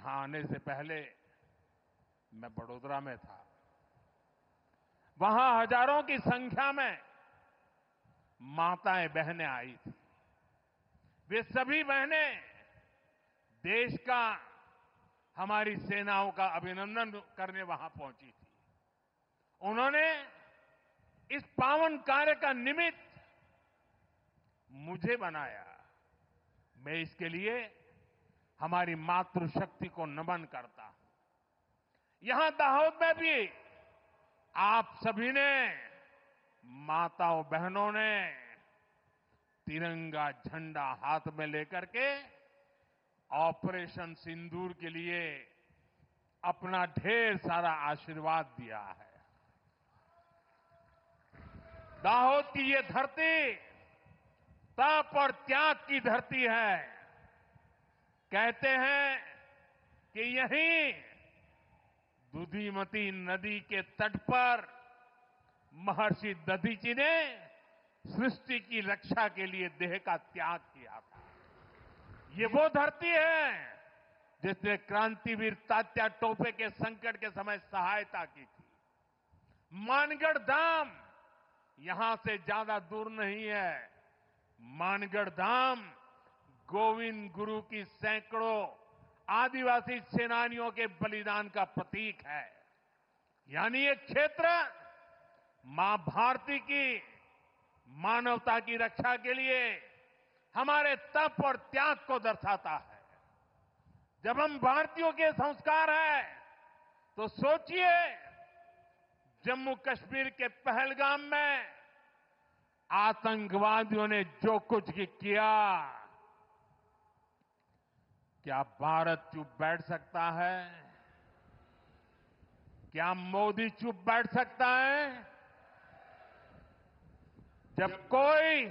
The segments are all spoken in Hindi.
यहां आने से पहले मैं बड़ोदरा में था। वहां हजारों की संख्या में माताएं बहनें आई थी। वे सभी बहनें देश का, हमारी सेनाओं का अभिनंदन करने वहां पहुंची थी। उन्होंने इस पावन कार्य का निमित्त मुझे बनाया। मैं इसके लिए हमारी मातृशक्ति को नमन करता हूं। यहां दाहोद में भी आप सभी ने, माताओं बहनों ने तिरंगा झंडा हाथ में लेकर के ऑपरेशन सिंदूर के लिए अपना ढेर सारा आशीर्वाद दिया है। दाहोद की ये धरती तप और त्याग की धरती है। कहते हैं कि यहीं दुधिमती नदी के तट पर महर्षि दधीची ने सृष्टि की रक्षा के लिए देह का त्याग किया था। ये वो धरती है जिसने क्रांतिवीर तात्या टोपे के संकट के समय सहायता की थी। मानगढ़ धाम यहां से ज्यादा दूर नहीं है। मानगढ़ धाम गोविंद गुरु की सैकड़ों आदिवासी सेनानियों के बलिदान का प्रतीक है। यानी ये क्षेत्र मां भारती की मानवता की रक्षा के लिए हमारे तप और त्याग को दर्शाता है। जब हम भारतीयों के संस्कार हैं तो सोचिए, जम्मू कश्मीर के पहलगाम में आतंकवादियों ने जो कुछ किया, क्या भारत चुप बैठ सकता है? क्या मोदी चुप बैठ सकता है? जब कोई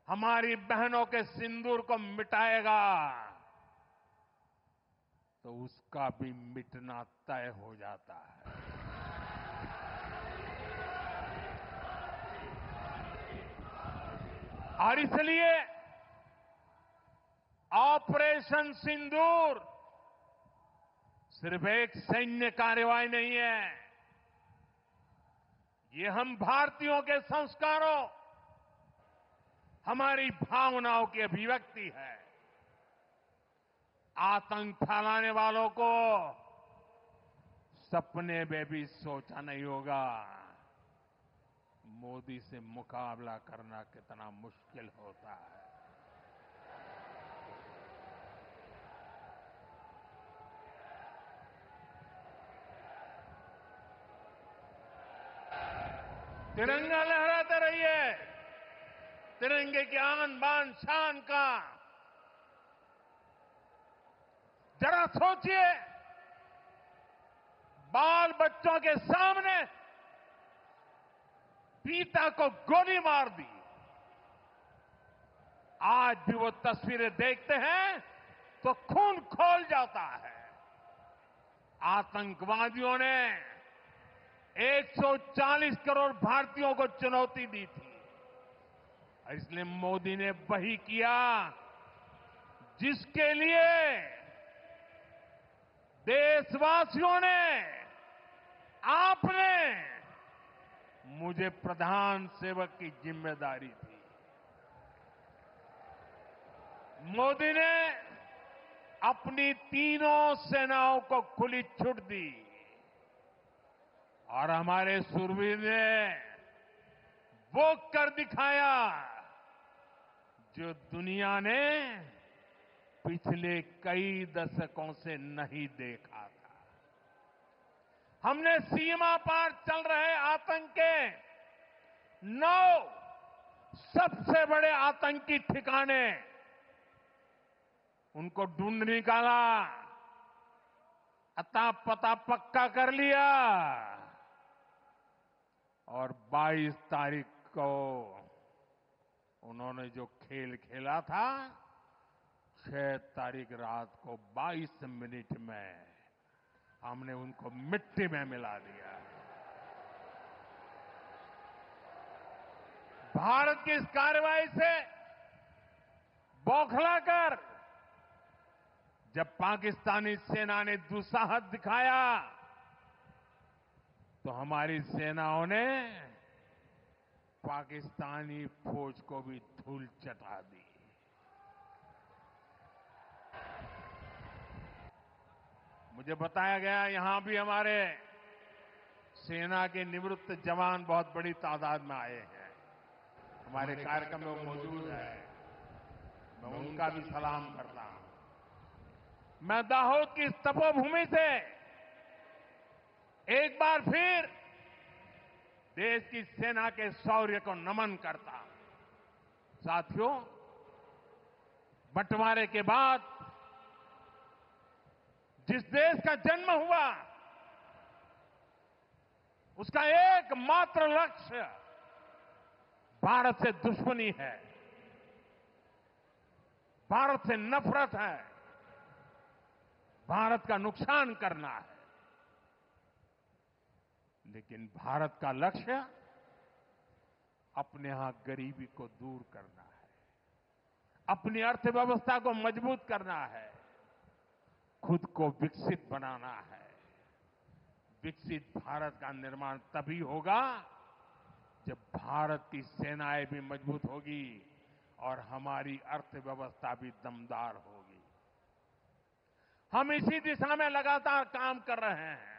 हमारी बहनों के सिंदूर को मिटाएगा तो उसका भी मिटना तय हो जाता है। और इसलिए ऑपरेशन सिंदूर सिर्फ एक सैन्य कार्रवाई नहीं है। ये हम भारतीयों के संस्कारों, हमारी भावनाओं की अभिव्यक्ति है। आतंक फैलाने वालों को सपने में भी सोचा नहीं होगा मोदी से मुकाबला करना कितना मुश्किल होता है। तिरंगा लहराते रहिए। तिरंगे की आन बान शान का जरा सोचिए, बाल बच्चों के सामने पिता को गोली मार दी। आज भी वो तस्वीरें देखते हैं तो खून खौल जाता है। आतंकवादियों ने 140 करोड़ भारतीयों को चुनौती दी थी। इसलिए मोदी ने वही किया जिसके लिए देशवासियों ने, आपने मुझे प्रधान सेवक की जिम्मेदारी दी। मोदी ने अपनी तीनों सेनाओं को खुली छूट दी और हमारे शूरवीर ने वो कर दिखाया जो दुनिया ने पिछले कई दशकों से नहीं देखा था। हमने सीमा पार चल रहे आतंक के 9 सबसे बड़े आतंकी ठिकाने, उनको ढूंढ निकाला, अता पता पक्का कर लिया और 22 तारीख को उन्होंने जो खेल खेला था, 6 तारीख रात को 22 मिनट में हमने उनको मिट्टी में मिला दिया। भारत की इस कार्रवाई से बौखलाकर जब पाकिस्तानी सेना ने दुस्साहस दिखाया तो हमारी सेनाओं ने पाकिस्तानी फौज को भी धूल चटा दी। मुझे बताया गया यहां भी हमारे सेना के निवृत्त जवान बहुत बड़ी तादाद में आए हैं। हमारे कार्यक्रम में वो मौजूद है। मैं उनका भी सलाम करता हूं। मैं दाहोद की इस तपोभूमि से एक बार फिर देश की सेना के शौर्य को नमन करता हूं। साथियों, बंटवारे के बाद जिस देश का जन्म हुआ उसका एकमात्र लक्ष्य भारत से दुश्मनी है, भारत से नफरत है, भारत का नुकसान करना है। लेकिन भारत का लक्ष्य अपने यहां गरीबी को दूर करना है, अपनी अर्थव्यवस्था को मजबूत करना है, खुद को विकसित बनाना है। विकसित भारत का निर्माण तभी होगा जब भारत की सेनाएं भी मजबूत होगी और हमारी अर्थव्यवस्था भी दमदार होगी। हम इसी दिशा में लगातार काम कर रहे हैं।